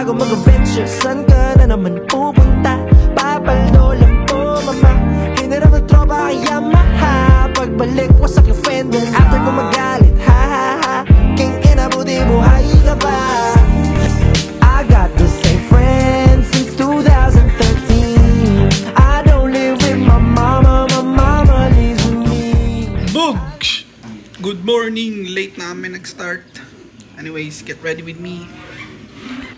bago mag-adventure. Saan ka na naman pupunta? Papalo lang po mama. Hinarap ng tropa kaya maha. Pagbalik wasak yung fender. After ko magalit, ha ha ha. King ina buti buhay ka pa. I got the same friends since 2013. I don't live with my mama lives with me. Bugs! Good morning! Late na kami nag-start. Anyways, get ready with me.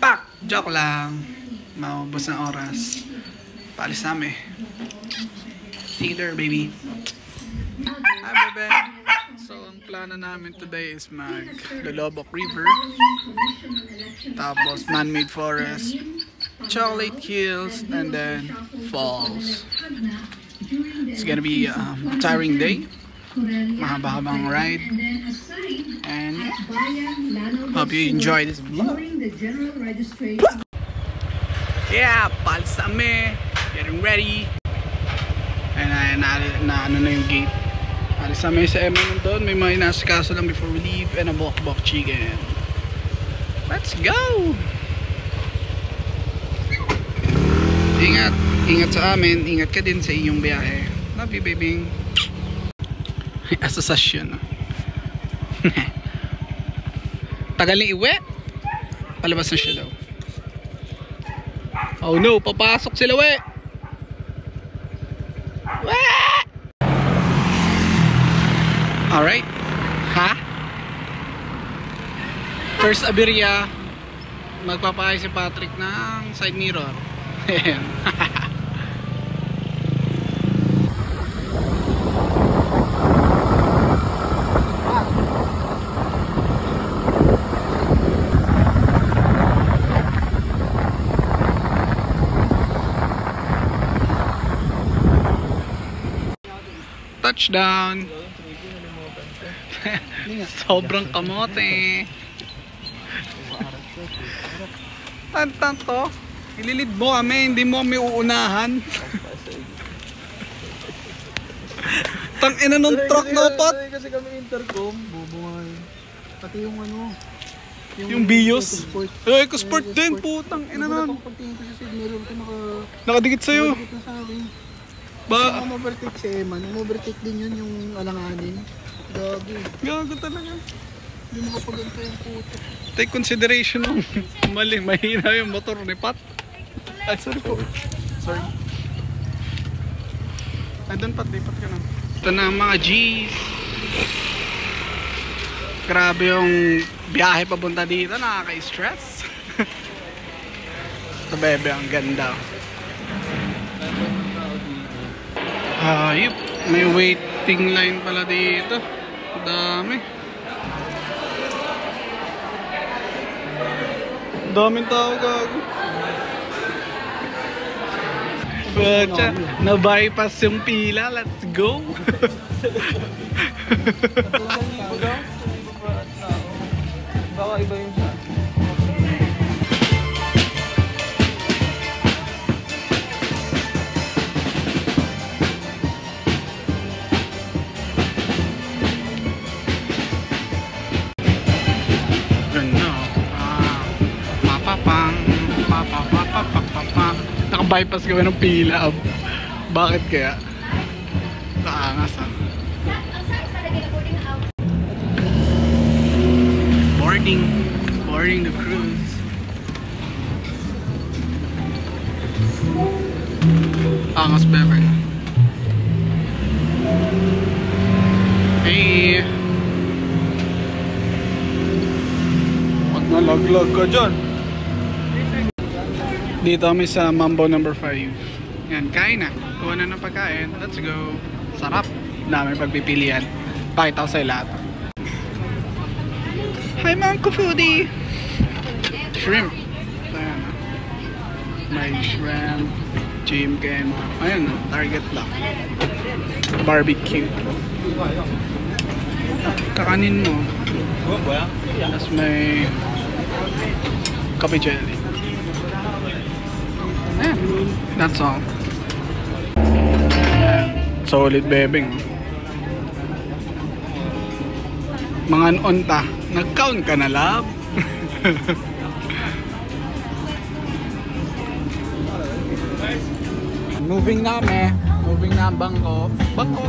Pak! Joke lang. Maubos na oras. Paalis namin. See you there, baby. Hi, bebe. So, ang plano namin today is mag-Lolobok River. Tapos, man-made forest. Chocolate Hills. And then, falls. It's gonna be a tiring day. Mahaba-habang ride. And hope you enjoy this vlog. Yeah, paalis kami. Getting ready. And na ano na yung gate. Alis kami sa Emma doon. May mga inasikaso lang before we leave. And a bok-bok chicken. Let's go! Ingat. Ingat sa amin. Ingat ka din sa inyong biyahe. Love you, baby. Asasasyon. Tagal na iwi. Palabas na siya daw. Oh no, papasok sila we. Alright. Ha? First aberya. Magpapakay si Patrick ng side mirror. Ayan. Touchdown. Sobrang kamote. Tanto, ililid mo kami, hindi mo kami uunahan. Tangina nung truck na pot. Kasi kami intercom, bubungay. Pati yung ano, yung Bios. EcoSport din, putang ina nun. Pagtingin ko sa side mirror ko Nakadikit sa'yo. nakadikit na sa akin. Ba? Kung overtake si Emma, nung overtake din yun yung alanganin. Gabi. Gago talaga. Hindi mo kapaganta yung puto. Take consideration ng mali, mahina yung motor ni Pat. Ay, sorry po. Sorry. Ay, doon Pat, lipat ka na. Ito na mga G's. Grabe yung biyahe papunta dito, nakaka-stress. Ito bebe, ang ganda. Ayup, may waiting line pala dito. Dami. Daming tao gago. Bacha, na-bypass yung pila. Let's go. Baka iba yung siya. Naka-bypass kami ng pila. Bakit kaya? Naangas ha. Boarding the cruise. Angas bebe. Hey. Pag nalaglag ka dyan. Dito kami sa Mambo number 5. Yan, kain na. Kuha na ng pagkain. Let's go. Sarap. Dami pagpipilian. Pakita ko sa'yo lahat. Hi mga foodie. Shrimp. Ayan. May shrimp. Chicken. Ayan, target lang. Barbecue. Kakanin mo. Tapos may kape jelly. That's all. Solid bebeng. Mga unta, nag-count ka na lab. moving na kami. Moving na ang bangko. Bangko!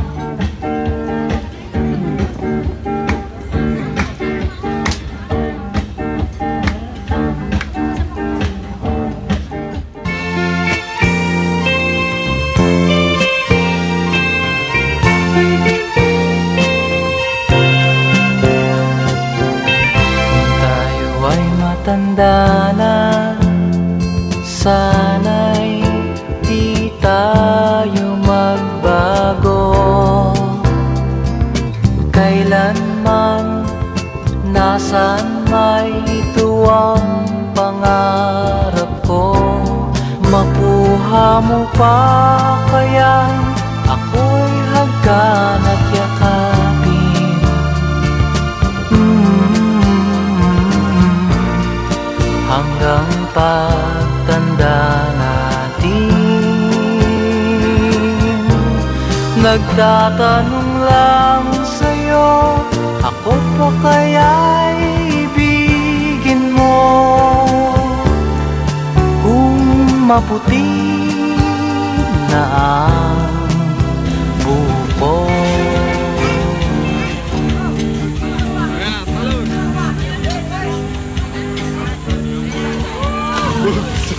Matanda na, sana'y di tayo magbago. Kailanman, nasaan may ito ang pangarap ko. Makuha mo pa kaya ako'y hagkan at yakapin. Hanggang pagtanda natin, nagtatanong lang sa'yo, ako pa kaya'y ibigin mo? Kung maputi na ang buko.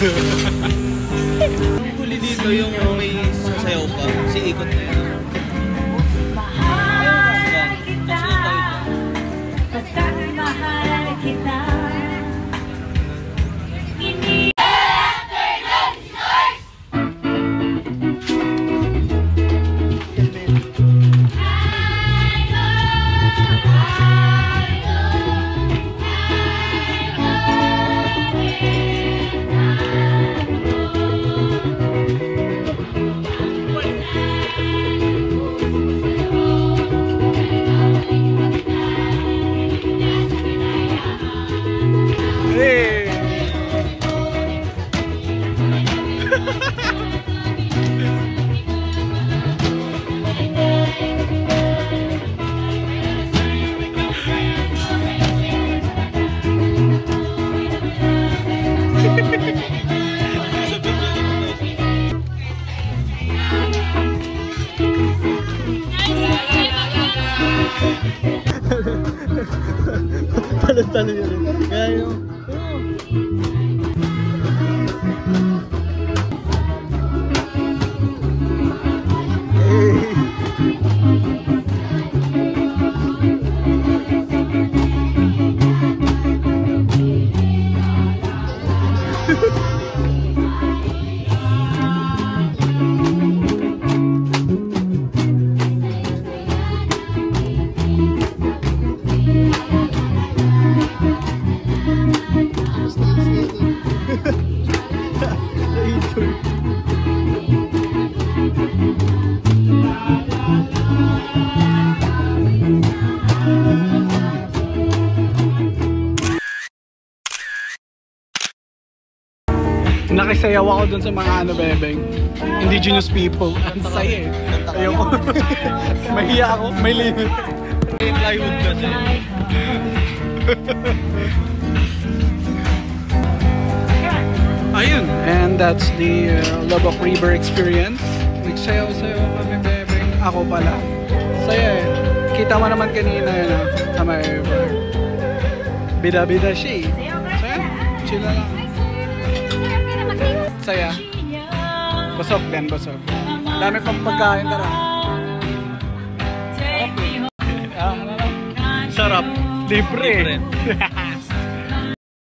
Yung huli dito yung may sasayaw pa, si ikot na yun. Talo-talo yun. Kaya yung... Nakisayaw ako dun sa mga ano, bebeng indigenous people. Ang saya eh. Ayoko. Mahiya ako. May limit. May plywood kasi. Ayun. And that's the Lubbock River experience. Nagsayaw-sayaw kami, bebeng. Ako pala. Saya eh. Kita mo naman kanina yun sa may river. Bida-bida siya eh. Saya. Chill na lang. Saya. Busog din, busog. Dami pang pagkain, tara. Sarap. Sarap. Libre.